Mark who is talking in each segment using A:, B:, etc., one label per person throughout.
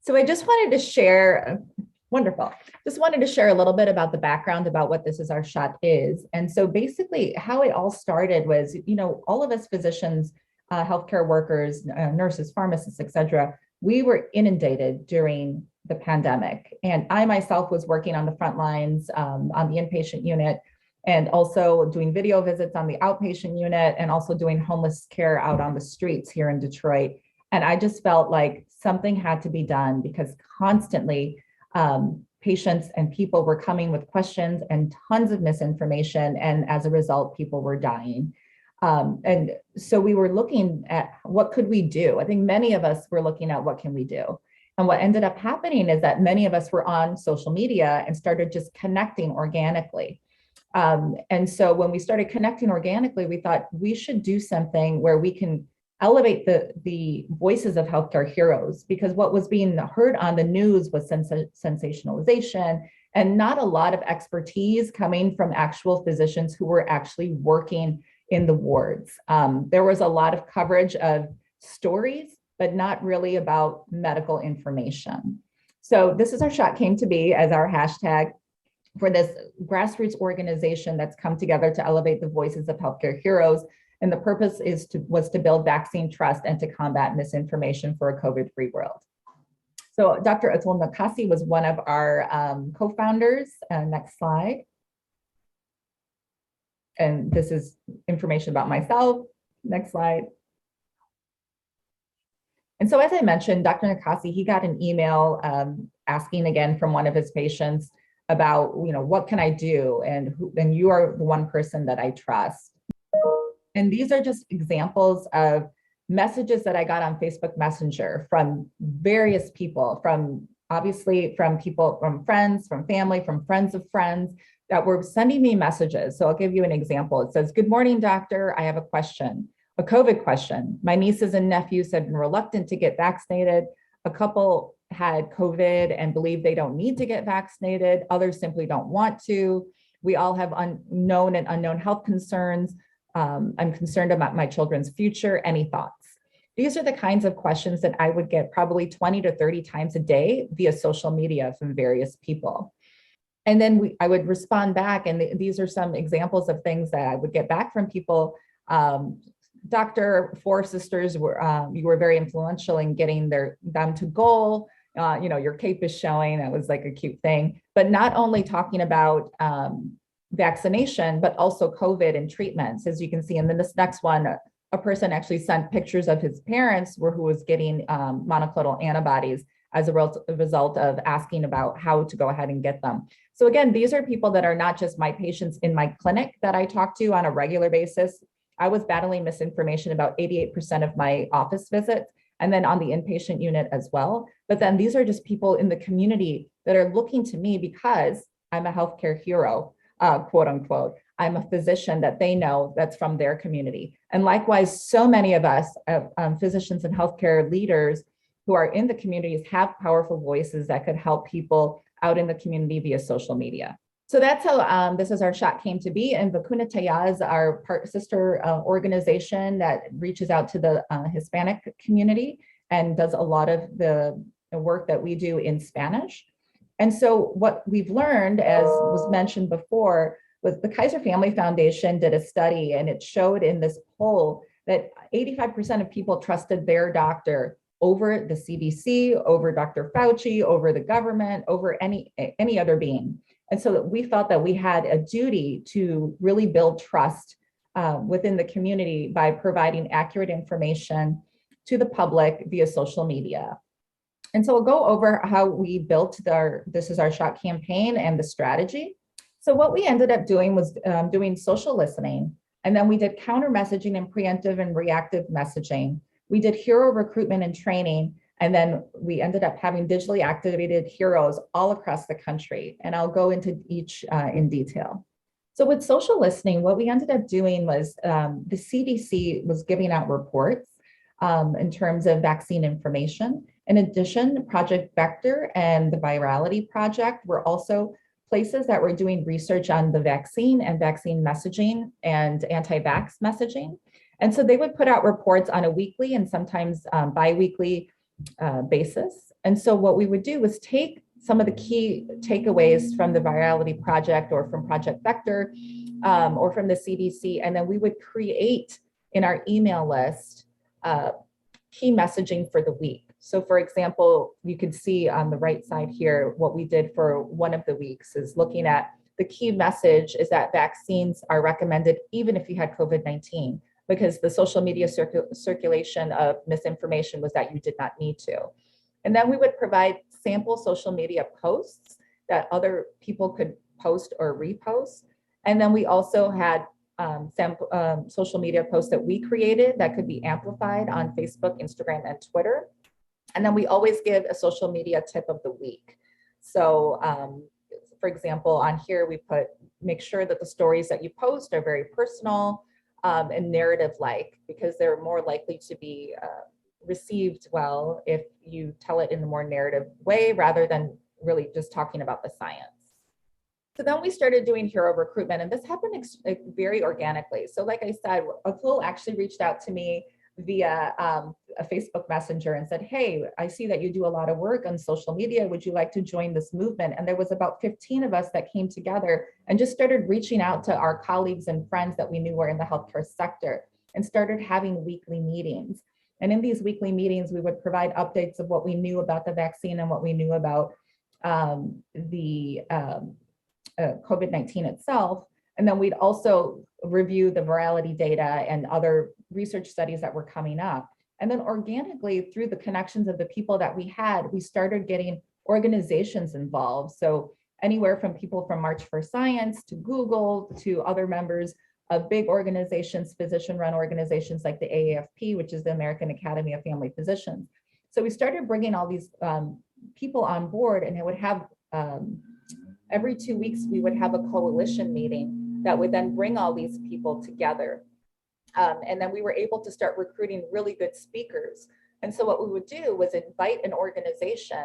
A: So I just wanted to share, wonderful, just wanted to share a little bit about the background about what This Is Our Shot is. And so basically how it all started was, all of us physicians, healthcare workers, nurses, pharmacists, et cetera, we were inundated during the pandemic. And I myself was working on the front lines on the inpatient unit and also doing video visits on the outpatient unit and also doing homeless care out on the streets here in Detroit. And I just felt like something had to be done because constantly patients and people were coming with questions and tons of misinformation. And as a result, people were dying. And so we were looking at what could we do? I think many of us were looking at what can we do? And what ended up happening is that many of us were on social media and started just connecting organically. And so when we started connecting organically, we thought we should do something where we can elevate the voices of healthcare heroes, because what was being heard on the news was sensationalization and not a lot of expertise coming from actual physicians who were actually working in the wards. There was a lot of coverage of stories, but not really about medical information. So This Is Our Shot came to be as our hashtag for this grassroots organization that's come together to elevate the voices of healthcare heroes. And the purpose was to build vaccine trust and to combat misinformation for a COVID-free world. So Dr. Atul Nakasi was one of our co-founders. Next slide. And this is information about myself. Next slide. And so as I mentioned, Dr. Nakasi, he got an email asking again from one of his patients about, what can I do? And you are the one person that I trust. And these are just examples of messages that I got on Facebook Messenger from various people, from people, from friends, from family, from friends of friends that were sending me messages. So I'll give you an example. It says, "Good morning, doctor. I have a question, a COVID question. My nieces and nephews have been reluctant to get vaccinated. A couple had COVID and believe they don't need to get vaccinated. Others simply don't want to. We all have known and unknown health concerns. I'm concerned about my children's future. Any thoughts?" These are the kinds of questions that I would get probably 20 to 30 times a day via social media from various people. And then I would respond back, and these are some examples of things that I would get back from people. Doctor, four sisters, you were very influential in getting them to goal. Your cape is showing. That was like a cute thing. But not only talking about vaccination, but also COVID and treatments. As you can see, and then this next one, a person actually sent pictures of his parents who was getting monoclonal antibodies as a result of asking about how to go ahead and get them. So again, these are people that are not just my patients in my clinic that I talk to on a regular basis. I was battling misinformation about 88% of my office visits, and then on the inpatient unit as well. But then these are just people in the community that are looking to me because I'm a healthcare hero, quote unquote. I'm a physician that they know that's from their community. And likewise, so many of us, physicians and healthcare leaders who are in the communities, have powerful voices that could help people out in the community via social media. So that's how This Is Our Shot came to be. And Vacuna Taya is our sister organization that reaches out to the Hispanic community and does a lot of the work that we do in Spanish. And so what we've learned, as was mentioned before, was the Kaiser Family Foundation did a study, and it showed in this poll that 85% of people trusted their doctor over the CDC, over Dr. Fauci, over the government, over any other being. And so we felt that we had a duty to really build trust within the community by providing accurate information to the public via social media. And so we'll go over how we built our This Is Our Shot campaign and the strategy. So what we ended up doing was doing social listening, and then we did counter messaging and preemptive and reactive messaging. We did hero recruitment and training, and then we ended up having digitally activated heroes all across the country. And I'll go into each in detail. So with social listening, what we ended up doing was the CDC was giving out reports in terms of vaccine information. In addition, Project Vector and the Virality Project were also places that were doing research on the vaccine and vaccine messaging and anti-vax messaging. And so they would put out reports on a weekly and sometimes bi-weekly basis. And so what we would do was take some of the key takeaways from the virality project or from Project Vector or from the CDC, and then we would create in our email list key messaging for the week. So for example, you can see on the right side here, what we did for one of the weeks is looking at the key message is that vaccines are recommended even if you had COVID-19, because the social media circulation of misinformation was that you did not need to. And then we would provide sample social media posts that other people could post or repost. And then we also had social media posts that we created that could be amplified on Facebook, Instagram, and Twitter. And then we always give a social media tip of the week. So for example, on here, we make sure that the stories that you post are very personal and narrative-like, because they're more likely to be received well if you tell it in a more narrative way rather than really just talking about the science. So then we started doing hero recruitment, and this happened very organically. So like I said, Atul actually reached out to me via a Facebook Messenger and said, hey, I see that you do a lot of work on social media. Would you like to join this movement? And there was about 15 of us that came together and just started reaching out to our colleagues and friends that we knew were in the healthcare sector and started having weekly meetings. And in these weekly meetings, we would provide updates of what we knew about the vaccine and what we knew about the COVID-19 itself. And then we'd also review the virality data and other research studies that were coming up. And then organically, through the connections of the people that we had, we started getting organizations involved. So anywhere from people from March for Science to Google to other members of big organizations, physician-run organizations like the AAFP, which is the American Academy of Family Physicians. So we started bringing all these people on board, and it would have every 2 weeks, we would have a coalition meeting that would then bring all these people together. And then we were able to start recruiting really good speakers. And so what we would do was invite an organization,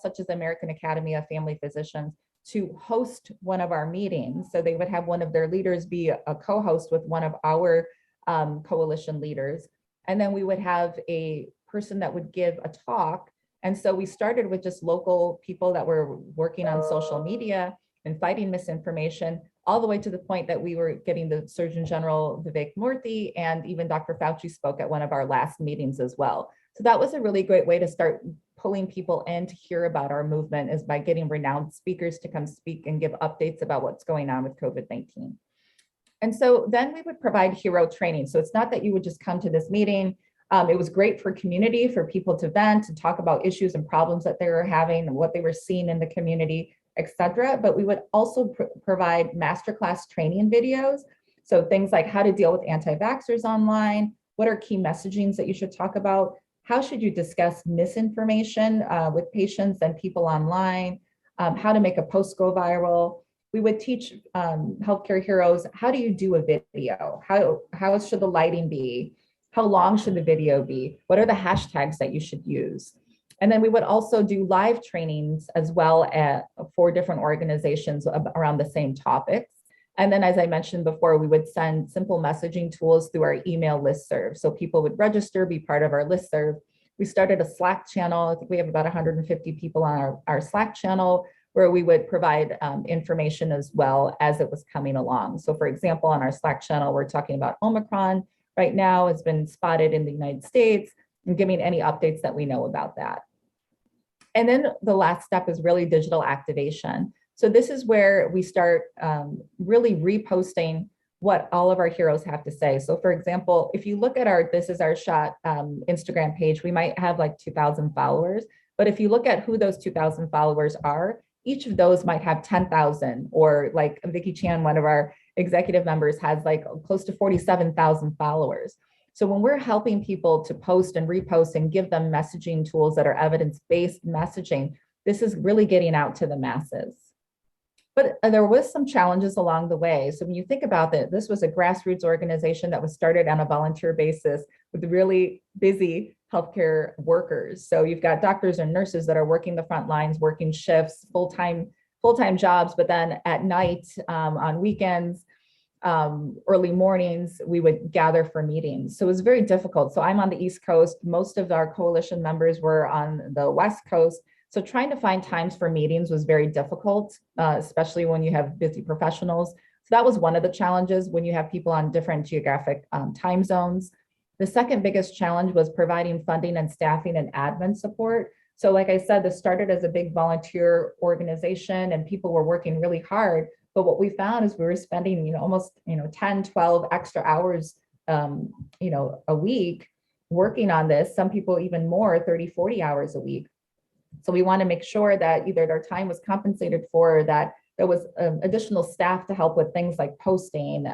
A: such as the American Academy of Family Physicians, to host one of our meetings. So they would have one of their leaders be a co-host with one of our coalition leaders. And then we would have a person that would give a talk. And so we started with just local people that were working on social media and fighting misinformation, all the way to the point that we were getting the Surgeon General Vivek Murthy, and even Dr. Fauci spoke at one of our last meetings as well. So that was a really great way to start pulling people in to hear about our movement, is by getting renowned speakers to come speak and give updates about what's going on with COVID-19. And so then we would provide hero training. So it's not that you would just come to this meeting. It was great for community, for people to vent and talk about issues and problems that they were having and what they were seeing in the community, etc. But we would also provide masterclass training videos. So things like how to deal with anti-vaxxers online, what are key messagings that you should talk about, how should you discuss misinformation with patients and people online, how to make a post go viral. We would teach healthcare heroes, how do you do a video? How should the lighting be? How long should the video be? What are the hashtags that you should use? And then we would also do live trainings as well for different organizations around the same topics. And then, as I mentioned before, we would send simple messaging tools through our email listserv. So people would register, be part of our listserv. We started a Slack channel. I think we have about 150 people on our Slack channel, where we would provide information as well as it was coming along. So for example, on our Slack channel, we're talking about Omicron right now. It's been spotted in the United States, and giving any updates that we know about that. And then the last step is really digital activation. So this is where we start really reposting what all of our heroes have to say. So for example, if you look at our ThisIOurShot Instagram page, we might have like 2,000 followers. But if you look at who those 2,000 followers are, each of those might have 10,000, or like Vicky Chan, one of our executive members, has like close to 47,000 followers. So when we're helping people to post and repost and give them messaging tools that are evidence-based messaging, this is really getting out to the masses. But there was some challenges along the way. So when you think about that, this was a grassroots organization that was started on a volunteer basis with really busy healthcare workers. So you've got doctors and nurses that are working the front lines, working shifts, full-time jobs, but then at night, on weekends, early mornings, we would gather for meetings. So it was very difficult. So I'm on the East Coast. Most of our coalition members were on the West Coast. So trying to find times for meetings was very difficult, especially when you have busy professionals. So that was one of the challenges when you have people on different geographic time zones. The second biggest challenge was providing funding and staffing and admin support. So like I said, this started as a big volunteer organization and people were working really hard. But what we found is we were spending, almost, 10, 12 extra hours, a week working on this. Some people even more, 30, 40 hours a week. So we want to make sure that either their time was compensated for, or that there was additional staff to help with things like posting,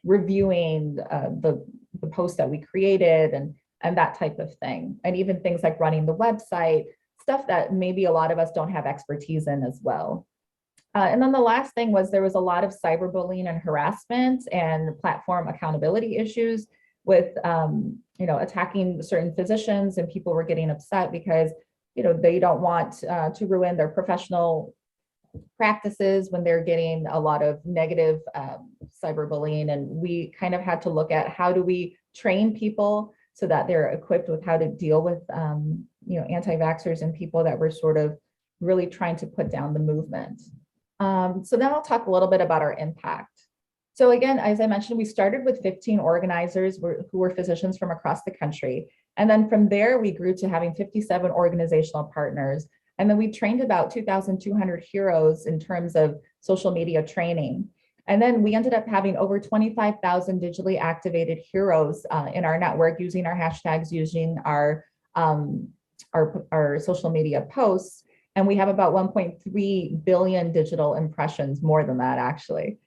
A: reviewing the posts that we created and that type of thing. And even things like running the website, stuff that maybe a lot of us don't have expertise in as well. And then the last thing was there was a lot of cyberbullying and harassment and platform accountability issues with, attacking certain physicians, and people were getting upset because, they don't want to ruin their professional practices when they're getting a lot of negative cyberbullying. And we kind of had to look at how do we train people so that they're equipped with how to deal with, anti-vaxxers and people that were sort of really trying to put down the movement. So then I'll talk a little bit about our impact. So again, as I mentioned, we started with 15 organizers who were physicians from across the country. And then from there, we grew to having 57 organizational partners. And then we trained about 2,200 heroes in terms of social media training. And then we ended up having over 25,000 digitally activated heroes in our network, using our hashtags, using our social media posts. And we have about 1.3 billion digital impressions, more than that, actually.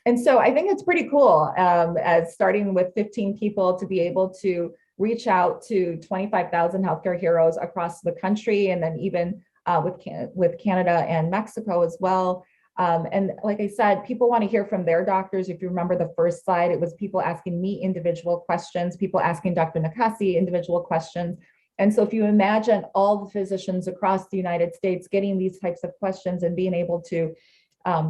A: And so I think it's pretty cool, as starting with 15 people to be able to reach out to 25,000 healthcare heroes across the country, and then even with Canada and Mexico as well. And like I said, people want to hear from their doctors. If you remember the first slide, it was people asking me individual questions, people asking Dr. Nakasi individual questions. And so if you imagine all the physicians across the United States getting these types of questions and being able to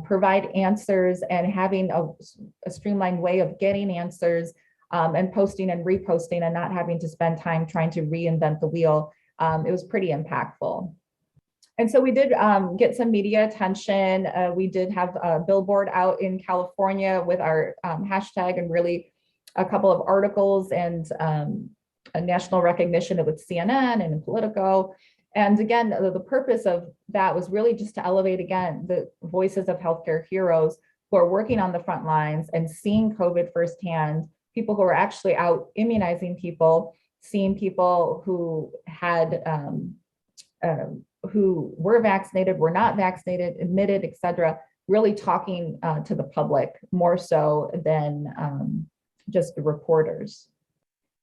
A: provide answers and having a streamlined way of getting answers, and posting and reposting and not having to spend time trying to reinvent the wheel, it was pretty impactful. And so we did get some media attention. We did have a billboard out in California with our hashtag, and really a couple of articles and a national recognition with CNN and in Politico. And again, the purpose of that was really just to elevate, again, the voices of healthcare heroes who are working on the front lines and seeing COVID firsthand, people who are actually out immunizing people, seeing people who had, who were vaccinated, were not vaccinated, admitted, et cetera, really talking to the public more so than just the reporters.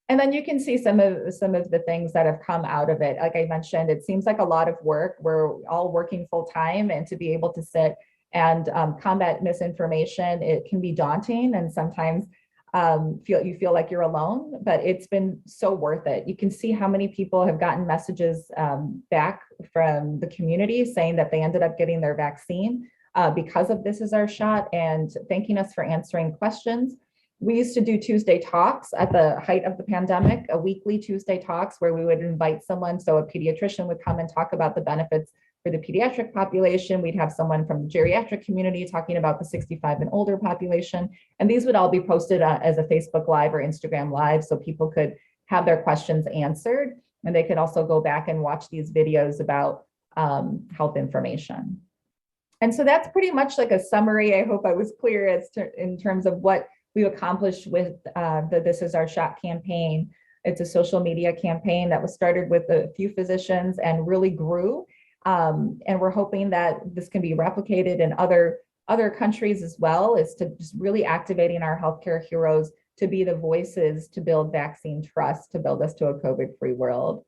A: And then you can see some of the things that have come out of it. Like I mentioned, it seems like a lot of work. We're all working full time, and to be able to sit and combat misinformation, it can be daunting, and sometimes you feel like you're alone, but it's been so worth it. You can see how many people have gotten messages back from the community saying that they ended up getting their vaccine because of This Is Our Shot, and thanking us for answering questions. We used to do Tuesday talks at the height of the pandemic, a weekly Tuesday talks where we would invite someone. So a pediatrician would come and talk about the benefits for the pediatric population. We'd have someone from the geriatric community talking about the 65 and older population. And these would all be posted as a Facebook Live or Instagram Live, so people could have their questions answered. And they could also go back and watch these videos about health information. And so that's pretty much like a summary. I hope I was clear as to in terms of what we accomplished with the This Is Our Shot campaign. It's a social media campaign that was started with a few physicians and really grew. And we're hoping that this can be replicated in other countries as well, is to just really activating our healthcare heroes to be the voices to build vaccine trust, to build us to a COVID-free world.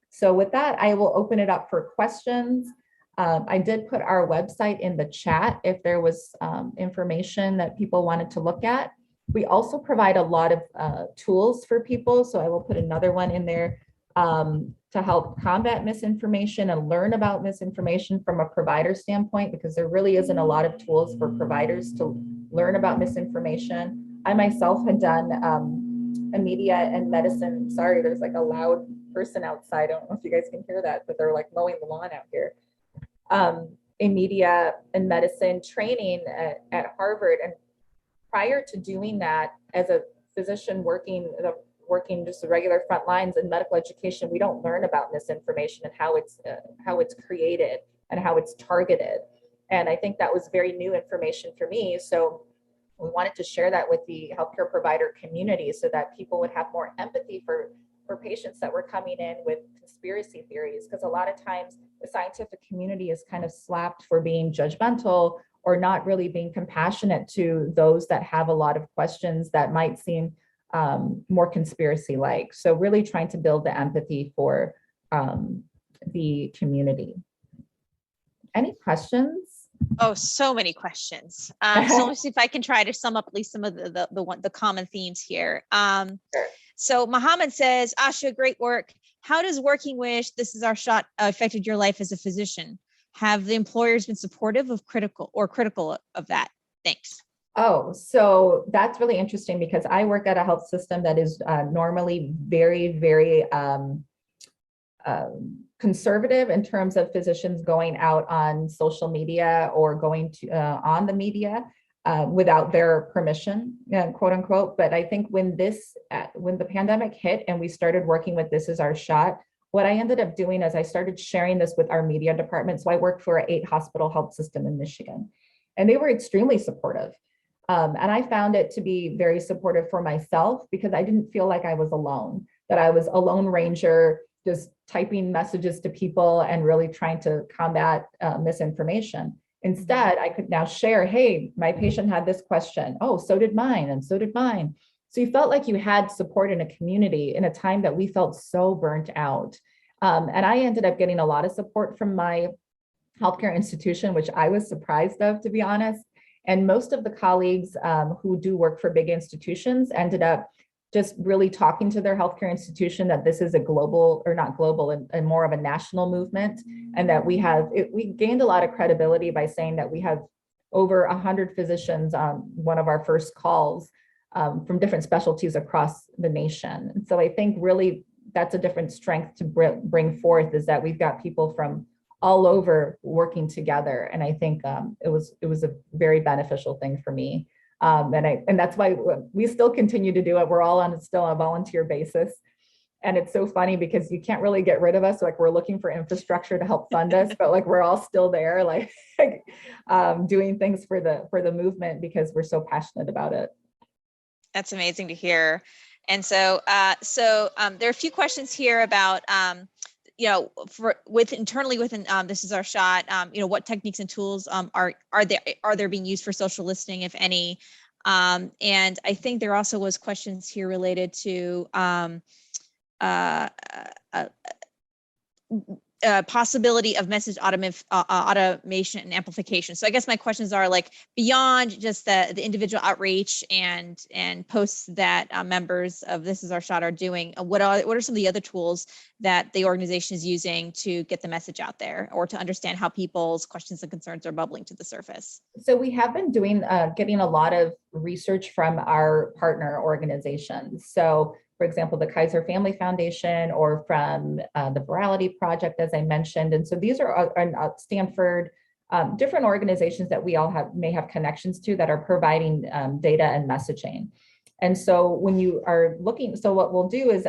A: So with that, I will open it up for questions. I did put our website in the chat if there was information that people wanted to look at. We also provide a lot of tools for people. So I will put another one in there to help combat misinformation and learn about misinformation from a provider standpoint, because there really isn't a lot of tools for providers to learn about misinformation. I myself had done a media and medicine. Sorry, there's like a loud person outside. I don't know if you guys can hear that, but they're like mowing the lawn out here. A media and medicine training at Harvard. And prior to doing that, as a physician working just the regular front lines in medical education, we don't learn about misinformation and how it's created and how it's targeted. And I think that was very new information for me. So we wanted to share that with the healthcare provider community so that people would have more empathy for patients that were coming in with conspiracy theories. Because a lot of times the scientific community is kind of slapped for being judgmental or not really being compassionate to those that have a lot of questions that might seem more conspiracy-like. So really trying to build the empathy for the community. Any questions?
B: Oh, so many questions. So let me see if I can try to sum up at least some of the common themes here.
A: Sure.
B: So Muhammad says, Asha, great work. How does working with This Is Our Shot affected your life as a physician? Have the employers been supportive of critical of that? Thanks.
A: Oh, so that's really interesting because I work at a health system that is normally very, very conservative in terms of physicians going out on social media or going to on the media without their permission, quote unquote. But I think when the pandemic hit and we started working with This Is Our Shot, what I ended up doing is I started sharing this with our media department. So I worked for an 8-hospital health system in Michigan, and they were extremely supportive. And I found it to be very supportive for myself because I didn't feel like I was alone, that I was a lone ranger, just typing messages to people and really trying to combat misinformation. Instead, I could now share, hey, my patient had this question. Oh, so did mine, and so did mine. So you felt like you had support in a community in a time that we felt so burnt out. And I ended up getting a lot of support from my healthcare institution, which I was surprised of, to be honest. And most of the colleagues who do work for big institutions ended up just really talking to their healthcare institution that this is a global, or not global, and more of a national movement. And that we gained a lot of credibility by saying that we have over 100 physicians on one of our first calls from different specialties across the nation. And so I think really that's a different strength to bring forth, is that we've got people from all over working together. And I think it was a very beneficial thing for me. And that's why we still continue to do it. We're all on still a volunteer basis. And it's so funny because you can't really get rid of us. Like, we're looking for infrastructure to help fund us, but like we're all still there, like doing things for the movement because we're so passionate about it.
B: That's amazing to hear. And so there are a few questions here about internally within This Is Our Shot, what techniques and tools are there being used for social listening, if any? And I think there also was questions here related to possibility of message automation and amplification. So I guess my questions are like, beyond just the individual outreach and posts that members of This Is Our Shot are doing, what are some of the other tools that the organization is using to get the message out there, or to understand how people's questions and concerns are bubbling to the surface? So
A: we have been getting a lot of research from our partner organizations. So for example, the Kaiser Family Foundation, or from the Virality Project, as I mentioned. And so these are Stanford, different organizations that we all may have connections to that are providing data and messaging. And so when you are looking, so what we'll do is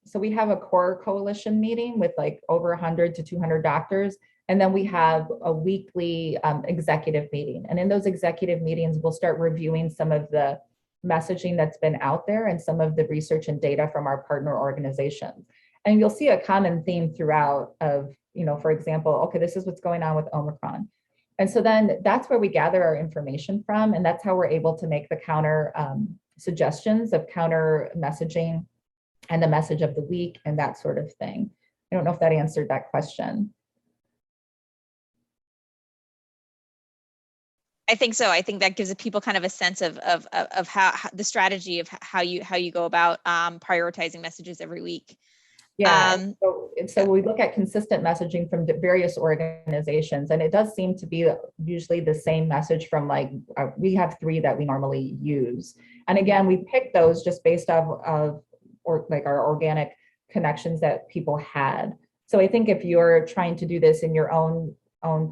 A: so we have a core coalition meeting with like over 100 to 200 doctors. And then we have a weekly executive meeting. And in those executive meetings, we'll start reviewing some of the messaging that's been out there and some of the research and data from our partner organizations. And you'll see a common theme throughout of, for example, okay, this is what's going on with Omicron. And so then that's where we gather our information from. And that's how we're able to make the counter suggestions of counter messaging and the message of the week and that sort of thing. I don't know if that answered that question.
B: I think so. I think that gives people kind of a sense of how the strategy of how you go about prioritizing messages every week.
A: Yeah.
B: Um,
A: So we look at consistent messaging from various organizations, and it does seem to be usually the same message from like, we have three that we normally use. And again, we pick those just based off of or like our organic connections that people had. So I think if you're trying to do this in your own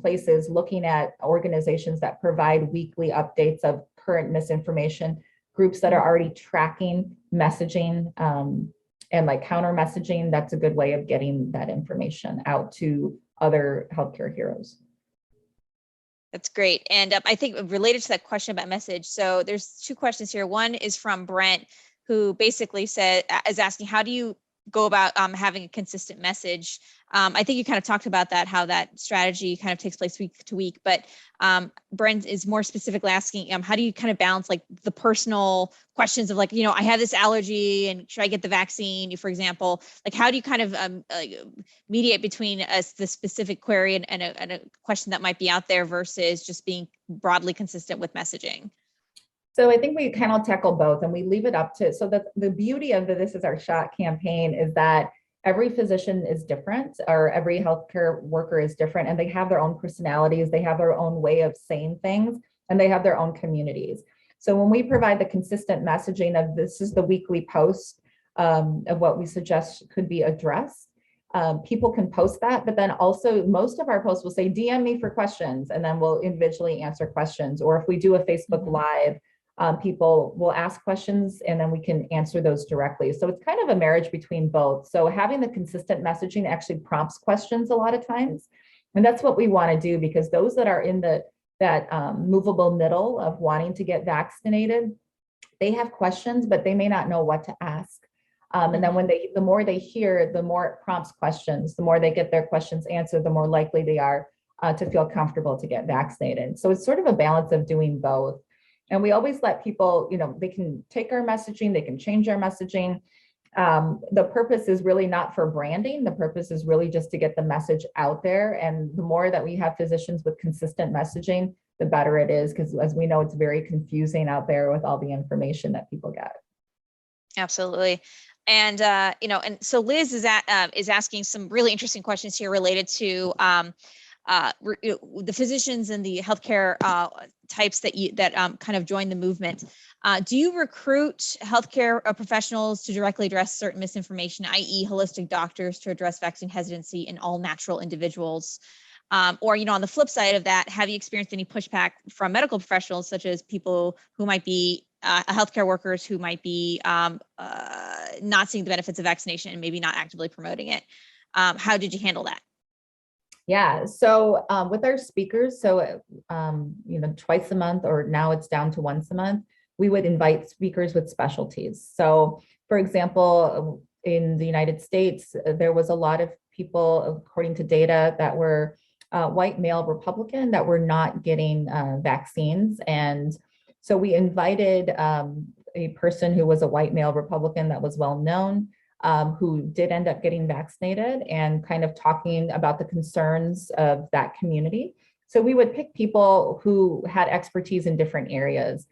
A: places, looking at organizations that provide weekly updates of current misinformation, groups that are already tracking messaging, and like counter messaging, that's a good way of getting that information out to other healthcare heroes.
B: That's great. And I think related to that question about message, so there's two questions here. One is from Brent, who basically is asking, how do you go about having a consistent message? I think you kind of talked about that, how that strategy kind of takes place week to week, but Brent is more specifically asking, how do you kind of balance like the personal questions of like, I have this allergy and should I get the vaccine, for example? Like, how do you kind of mediate between the specific query and a question that might be out there versus just being broadly consistent with messaging?
A: So I think we kind of tackle both, and we leave it up to, so that the beauty of the This Is Our Shot campaign is that every physician is different, or every healthcare worker is different, and they have their own personalities, they have their own way of saying things, and they have their own communities. So when we provide the consistent messaging of this is the weekly post of what we suggest could be addressed, people can post that, but then also most of our posts will say, DM me for questions, and then we'll individually answer questions. Or if we do a Facebook Live, people will ask questions and then we can answer those directly. So it's kind of a marriage between both. So having the consistent messaging actually prompts questions a lot of times. And that's what we want to do, because those that are in that movable middle of wanting to get vaccinated, they have questions, but they may not know what to ask. And then the more they hear, the more it prompts questions, the more they get their questions answered, the more likely they are to feel comfortable to get vaccinated. So it's sort of a balance of doing both. And we always let people, they can take our messaging, they can change our messaging. The purpose is really not for branding. The purpose is really just to get the message out there. And the more that we have physicians with consistent messaging, the better it is, because as we know, it's very confusing out there with all the information that people get.
B: Absolutely. And, and so Liz is asking some really interesting questions here related to the physicians and the healthcare types that kind of join the movement. Do you recruit healthcare professionals to directly address certain misinformation, i.e. holistic doctors to address vaccine hesitancy in all natural individuals? Or, on the flip side of that, have you experienced any pushback from medical professionals, such as people who might be healthcare workers who might be not seeing the benefits of vaccination and maybe not actively promoting it? How did you handle that?
A: Yeah, so with our speakers, so twice a month, or now it's down to once a month, we would invite speakers with specialties. So for example, in the United States, there was a lot of people, according to data, that were white male Republican that were not getting vaccines. And so we invited a person who was a white male Republican that was well known, who did end up getting vaccinated, and kind of talking about the concerns of that community. So we would pick people who had expertise in different areas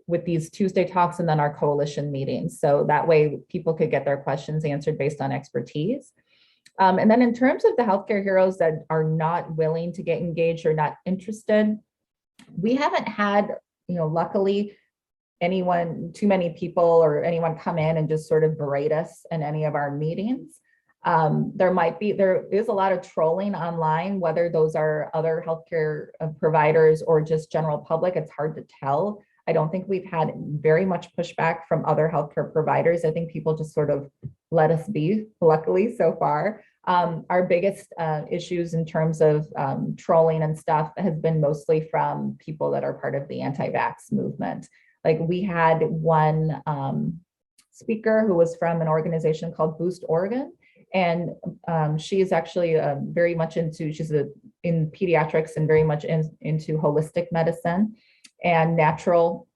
A: with these Tuesday talks and then our coalition meetings. So that way people could get their questions answered based on expertise. And then in terms of the healthcare heroes that are not willing to get engaged or not interested, we haven't had, luckily, too many people or anyone come in and just sort of berate us in any of our meetings. There is a lot of trolling online, whether those are other healthcare providers or just general public, it's hard to tell. I don't think we've had very much pushback from other healthcare providers. I think people just sort of let us be, luckily, so far. Our biggest issues in terms of trolling and stuff has been mostly from people that are part of the anti-vax movement. Like we had one speaker who was from an organization called Boost Oregon, and she is actually very much she's in pediatrics and very much into holistic medicine and natural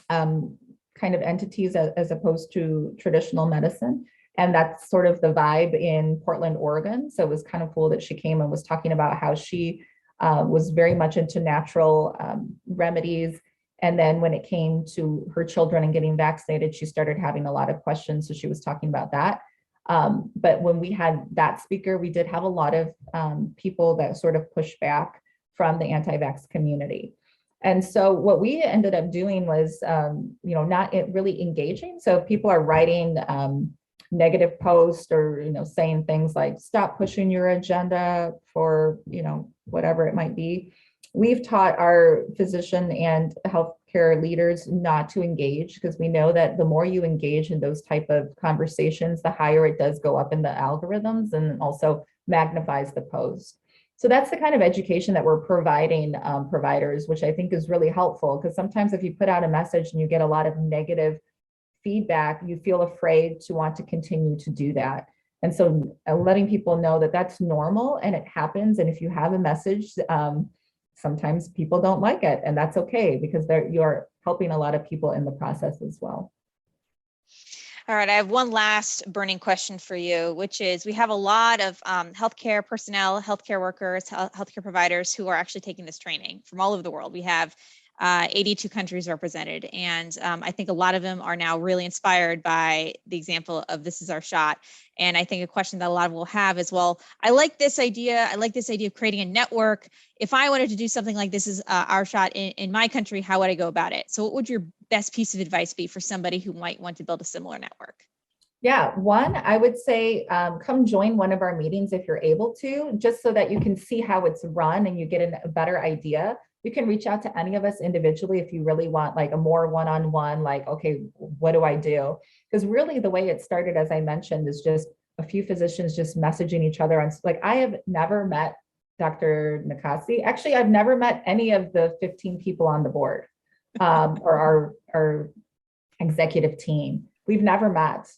A: kind of entities as opposed to traditional medicine. And that's sort of the vibe in Portland, Oregon. So it was kind of cool that she came and was talking about how she was very much into natural remedies. And then when it came to her children and getting vaccinated, she started having a lot of questions. So she was talking about that. But when we had that speaker, we did have a lot of people that sort of pushed back from the anti-vax community. And so what we ended up doing was, not really engaging. So if people are writing negative posts or, saying things like, stop pushing your agenda for, whatever it might be. We've taught our physician and healthcare leaders not to engage, because we know that the more you engage in those type of conversations, the higher it does go up in the algorithms and also magnifies the post. So that's the kind of education that we're providing providers, which I think is really helpful, because sometimes if you put out a message and you get a lot of negative feedback, you feel afraid to want to continue to do that. And so letting people know that that's normal and it happens. And if you have a message, sometimes people don't like it, and that's okay, because you're helping a lot of people in the process as well.
B: All right, I have one last burning question for you, which is, we have a lot of healthcare personnel, healthcare workers, healthcare providers who are actually taking this training from all over the world. We have 82 countries represented. And I think a lot of them are now really inspired by the example of This Is Our Shot. And I think a question that a lot of them will have is, well, I like this idea. I like this idea of creating a network. If I wanted to do something like This Is Our Shot in my country, how would I go about it? So what would your best piece of advice be for somebody who might want to build a similar network?
A: Yeah, one, I would say come join one of our meetings if you're able to, just so that you can see how it's run and you get a better idea. You can reach out to any of us individually if you really want like a more one-on-one, like, okay, what do I do? Because really the way it started, as I mentioned, is just a few physicians just messaging each other. And like, I have never met Dr. Nakasi. Actually, I've never met any of the 15 people on the board or our executive team. We've never met.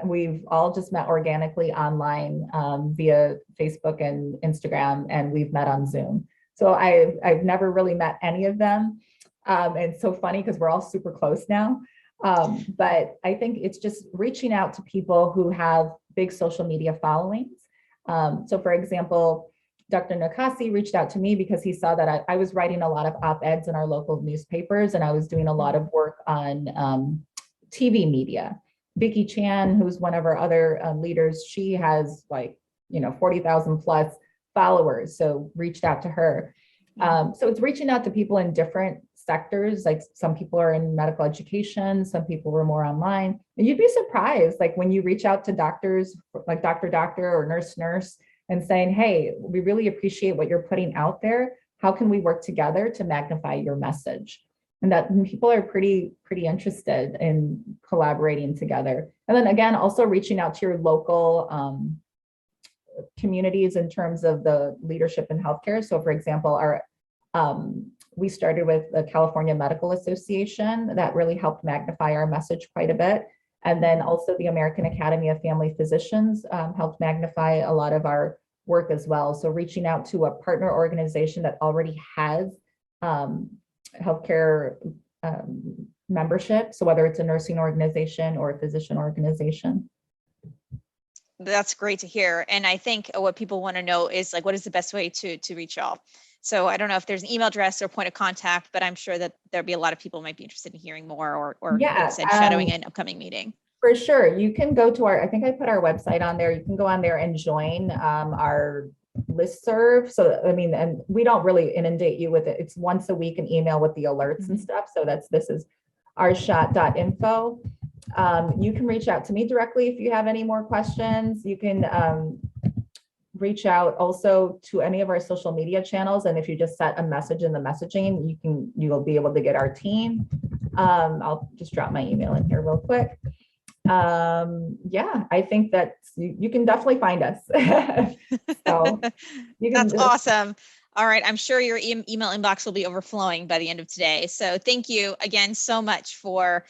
A: We've all just met organically online via Facebook and Instagram, and we've met on Zoom. So I've never really met any of them. And it's so funny because we're all super close now. But I think it's just reaching out to people who have big social media followings. So for example, Dr. Nakasi reached out to me because he saw that I was writing a lot of op-eds in our local newspapers, and I was doing a lot of work on TV media. Vicky Chan, who's one of our other leaders, she has 40,000 plus followers, so reached out to her. So it's reaching out to people in different sectors. Like some people are in medical education, some people were more online. And you'd be surprised, like when you reach out to doctors, like doctor or nurse, and saying, hey, we really appreciate what you're putting out there. How can we work together to magnify your message? And that people are pretty interested in collaborating together. And then again, also reaching out to your local communities in terms of the leadership in healthcare. So for example, we started with the California Medical Association that really helped magnify our message quite a bit. And then also the American Academy of Family Physicians helped magnify a lot of our work as well. So reaching out to a partner organization that already has healthcare membership. So whether it's a nursing organization or a physician organization.
B: That's great to hear. And I think what people want to know is like, what is the best way to reach y'all? So I don't know if there's an email address or point of contact, but I'm sure that there'll be a lot of people who might be interested in hearing more or
A: yeah,
B: like I said, shadowing an upcoming meeting.
A: For sure. You can go to I think I put our website on there. You can go on there and join our listserv. So, I mean, and we don't really inundate you with it. It's once a week an email with the alerts and stuff. So ThisIOurShot.info. You can reach out to me directly if you have any more questions. You can reach out also to any of our social media channels. And if you just set a message in the messaging, you'll be able to get our team. I'll just drop my email in here real quick. Yeah, I think that you can definitely find us. So
B: that's awesome. All right. I'm sure your email inbox will be overflowing by the end of today. So thank you again so much for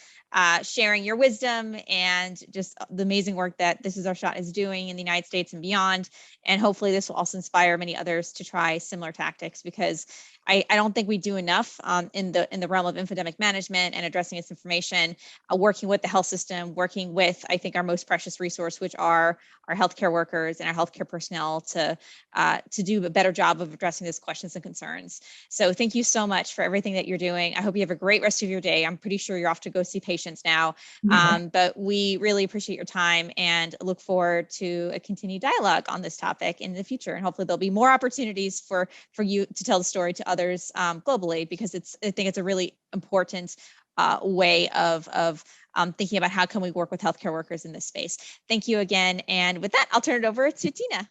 B: sharing your wisdom and just the amazing work that This Is Our Shot is doing in the United States and beyond. And hopefully this will also inspire many others to try similar tactics, because I don't think we do enough in the realm of infodemic management and addressing misinformation, working with the health system, working with, I think, our most precious resource, which are our healthcare workers and our healthcare personnel to do a better job of addressing these questions and concerns. So thank you so much for everything that you're doing. I hope you have a great rest of your day. I'm pretty sure you're off to go see patients patients now.
A: Mhm.
B: But we really appreciate your time and look forward to a continued dialogue on this topic in the future. And hopefully there'll be more opportunities for you to tell the story to others globally, because I think it's a really important way of thinking about how can we work with healthcare workers in this space. Thank you again. And with that, I'll turn it over to Tina.